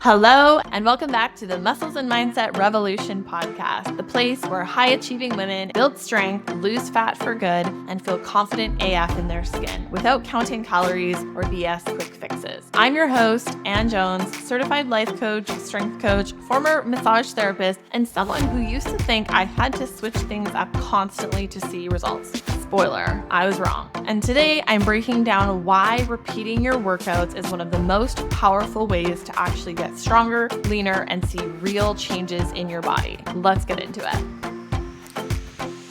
Hello, and welcome back to the Muscles and Mindset Revolution podcast, the place where high-achieving women build strength, lose fat for good, and feel confident AF in their skin without counting calories or BS quick fixes. I'm your host, Ann Jones, certified life coach, strength coach, former massage therapist, and someone who used to think I had to switch things up constantly to see results. Spoiler, I was wrong. And today I'm breaking down why repeating your workouts is one of the most powerful ways to actually get stronger, leaner, and see real changes in your body. Let's get into it.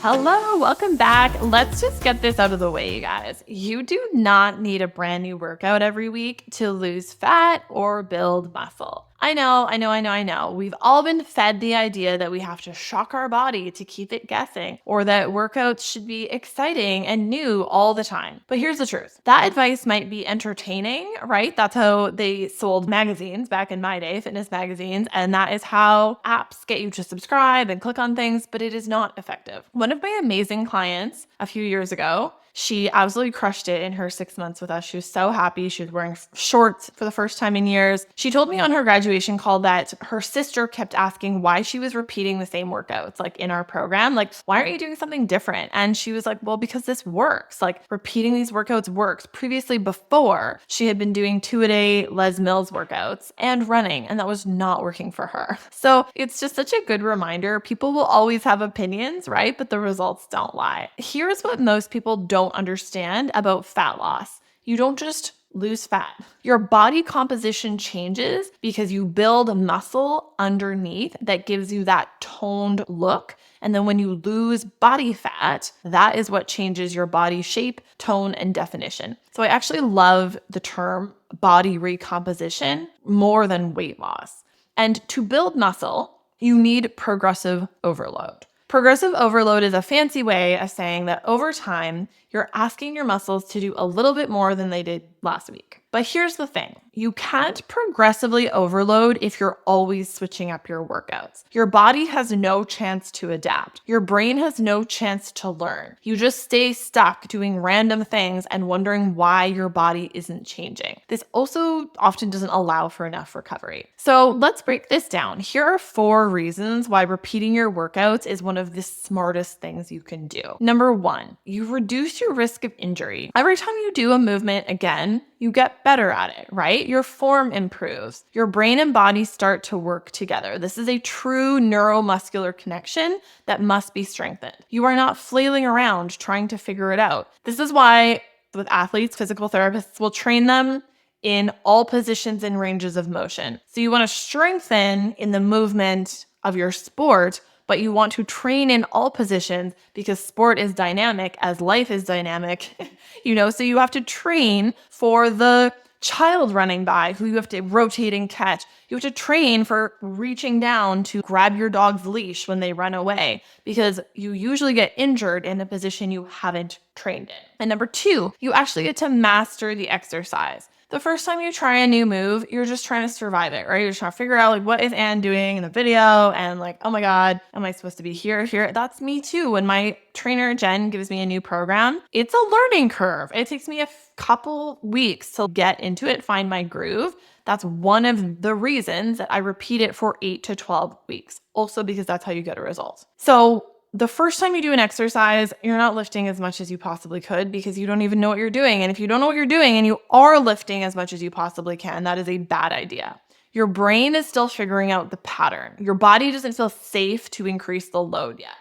Hello, welcome back. Let's just get this out of the way, you guys. You do not need a brand new workout every week to lose fat or build muscle. I know. We've all been fed the idea that we have to shock our body to keep it guessing, or that workouts should be exciting and new all the time. But here's the truth. That advice might be entertaining, right? That's how they sold magazines back in my day, fitness magazines, and that is how apps get you to subscribe and click on things, but it is not effective. One of my amazing clients a few years ago, she absolutely crushed it in her 6 months with us. She was so happy. She was wearing shorts for the first time in years. She told me on her graduation call that her sister kept asking why she was repeating the same workouts, like in our program. Like, why aren't you doing something different? And she was like, well, because this works. Like, repeating these workouts works. Previously, before, she had been doing 2-a-day Les Mills workouts and running, and that was not working for her. So it's just such a good reminder. People will always have opinions, right? But the results don't lie. Here's what most people don't understand about fat loss. You don't just lose fat. Your body composition changes because you build muscle underneath that gives you that toned look. And then when you lose body fat, that is what changes your body shape, tone, and definition. So I actually love the term body recomposition more than weight loss. And to build muscle, you need progressive overload. Progressive overload is a fancy way of saying that over time, you're asking your muscles to do a little bit more than they did last week. But here's the thing. You can't progressively overload if you're always switching up your workouts. Your body has no chance to adapt. Your brain has no chance to learn. You just stay stuck doing random things and wondering why your body isn't changing. This also often doesn't allow for enough recovery. So let's break this down. Here are 4 reasons why repeating your workouts is one of the smartest things you can do. Number 1, you reduce your risk of injury. Every time you do a movement again, you get better at it, right? Your form improves. Your brain and body start to work together. This is a true neuromuscular connection that must be strengthened. You are not flailing around trying to figure it out. This is why with athletes, physical therapists will train them in all positions and ranges of motion. So you want to strengthen in the movement of your sport, but you want to train in all positions because sport is dynamic as life is dynamic, so you have to train for the child running by who you have to rotate and catch. You have to train for reaching down to grab your dog's leash when they run away because you usually get injured in a position you haven't trained in. And number 2, you actually get to master the exercise. The first time you try a new move, you're just trying to survive it, right? You're just trying to figure out what is Anne doing in the video and oh my God, am I supposed to be here? That's me too. When my trainer Jen gives me a new program, it's a learning curve. It takes me a couple weeks to get into it, find my groove. That's one of the reasons that I repeat it for 8 to 12 weeks. Also because that's how you get a result. So the first time you do an exercise, you're not lifting as much as you possibly could because you don't even know what you're doing. And if you don't know what you're doing and you are lifting as much as you possibly can, that is a bad idea. Your brain is still figuring out the pattern. Your body doesn't feel safe to increase the load yet.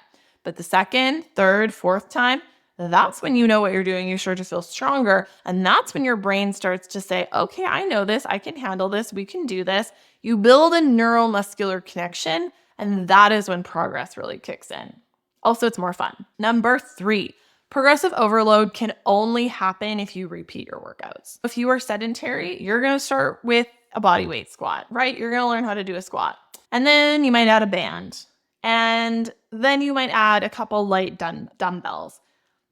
But the second, third, fourth time, that's when you know what you're doing. You start to feel stronger. And that's when your brain starts to say, okay, I know this. I can handle this. We can do this. You build a neuromuscular connection. And that is when progress really kicks in. Also, it's more fun. Number 3, progressive overload can only happen if you repeat your workouts. If you are sedentary, you're going to start with a body weight squat, right? You're going to learn how to do a squat. And then you might add a band. And then you might add a couple light dumbbells.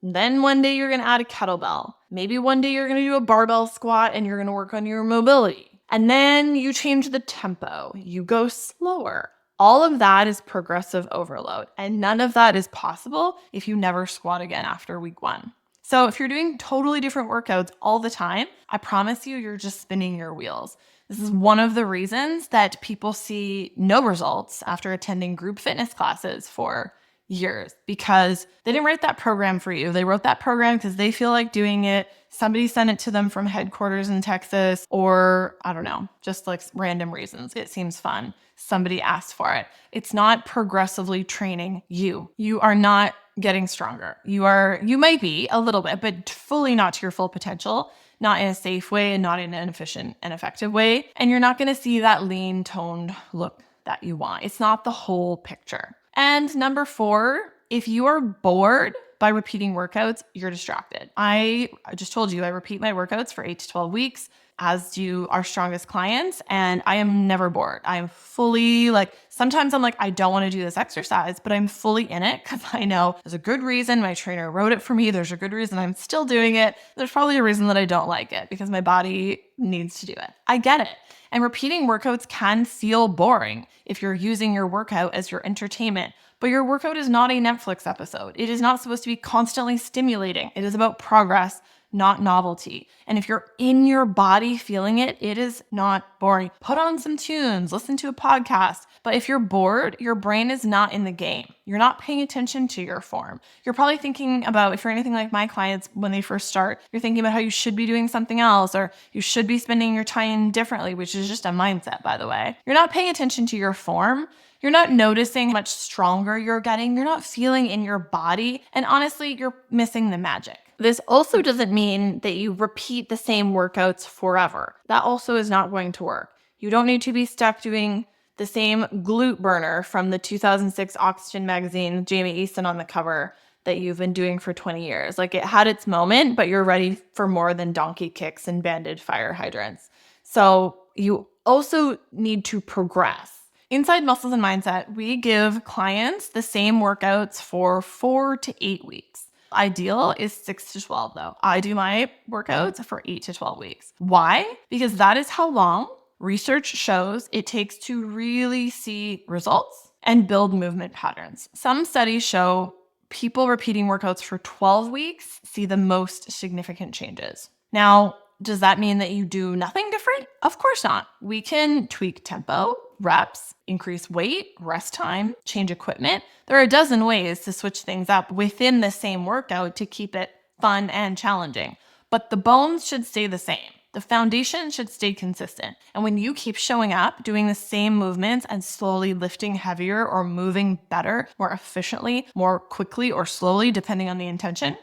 Then one day you're going to add a kettlebell. Maybe one day you're going to do a barbell squat and you're going to work on your mobility. And then you change the tempo. You go slower. All of that is progressive overload, and none of that is possible if you never squat again after week 1. So if you're doing totally different workouts all the time, I promise you're just spinning your wheels. This is one of the reasons that people see no results after attending group fitness classes for years, because they didn't write that program for you. They wrote that program because they feel like doing it. Somebody sent it to them from headquarters in Texas, or I don't know, just like random reasons. It seems fun. Somebody asked for it. It's not progressively training you. You are not getting stronger. You might be a little bit, but fully not to your full potential, not in a safe way and not in an efficient and effective way. And you're not going to see that lean, toned look that you want. It's not the whole picture. And number 4, if you are bored by repeating workouts, you're distracted. I just told you I repeat my workouts for 8 to 12 weeks, as do our strongest clients, and I am never bored. I am fully sometimes I'm like, I don't want to do this exercise, but I'm fully in it because I know there's a good reason my trainer wrote it for me. There's a good reason I'm still doing it. There's probably a reason that I don't like it because my body needs to do it. I get it. And repeating workouts can feel boring if you're using your workout as your entertainment. But your workout is not a Netflix episode. It is not supposed to be constantly stimulating. It is about progress, not novelty. And if you're in your body feeling it, it is not boring. Put on some tunes, listen to a podcast. But if you're bored, your brain is not in the game. You're not paying attention to your form. You're probably thinking about, if you're anything like my clients when they first start, you're thinking about how you should be doing something else, or you should be spending your time differently, which is just a mindset, by the way. You're not paying attention to your form. You're not noticing how much stronger you're getting. You're not feeling in your body. And honestly, you're missing the magic. This also doesn't mean that you repeat the same workouts forever. That also is not going to work. You don't need to be stuck doing the same glute burner from the 2006 Oxygen magazine, Jamie Easton on the cover, that you've been doing for 20 years. It had its moment, but you're ready for more than donkey kicks and banded fire hydrants. So you also need to progress. Inside Muscles and Mindset, we give clients the same workouts for 4 to 8 weeks. Ideal is 6 to 12 though. I do my workouts for 8 to 12 weeks. Why? Because that is how long research shows it takes to really see results and build movement patterns. Some studies show people repeating workouts for 12 weeks see the most significant changes. Now, does that mean that you do nothing different? Of course not. We can tweak tempo, reps, increase weight, rest time, change equipment. There are a dozen ways to switch things up within the same workout to keep it fun and challenging. But the bones should stay the same. The foundation should stay consistent. And when you keep showing up, doing the same movements and slowly lifting heavier or moving better, more efficiently, more quickly or slowly, depending on the intention,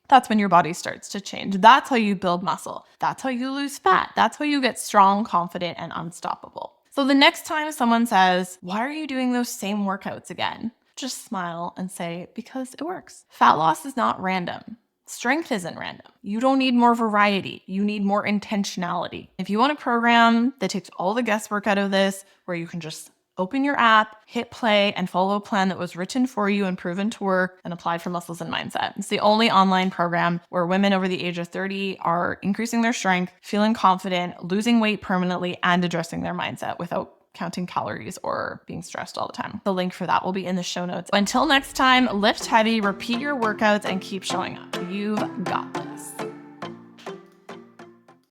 that's when your body starts to change. That's how you build muscle. That's how you lose fat. That's how you get strong, confident, and unstoppable. So the next time someone says, why are you doing those same workouts again? Just smile and say, because it works. Fat loss is not random. Strength isn't random. You don't need more variety. You need more intentionality. If you want a program that takes all the guesswork out of this, where you can just open your app, hit play, and follow a plan that was written for you and proven to work and applied for Muscles and Mindset. It's the only online program where women over the age of 30 are increasing their strength, feeling confident, losing weight permanently, and addressing their mindset without counting calories or being stressed all the time. The link for that will be in the show notes. Until next time, lift heavy, repeat your workouts, and keep showing up. You've got this.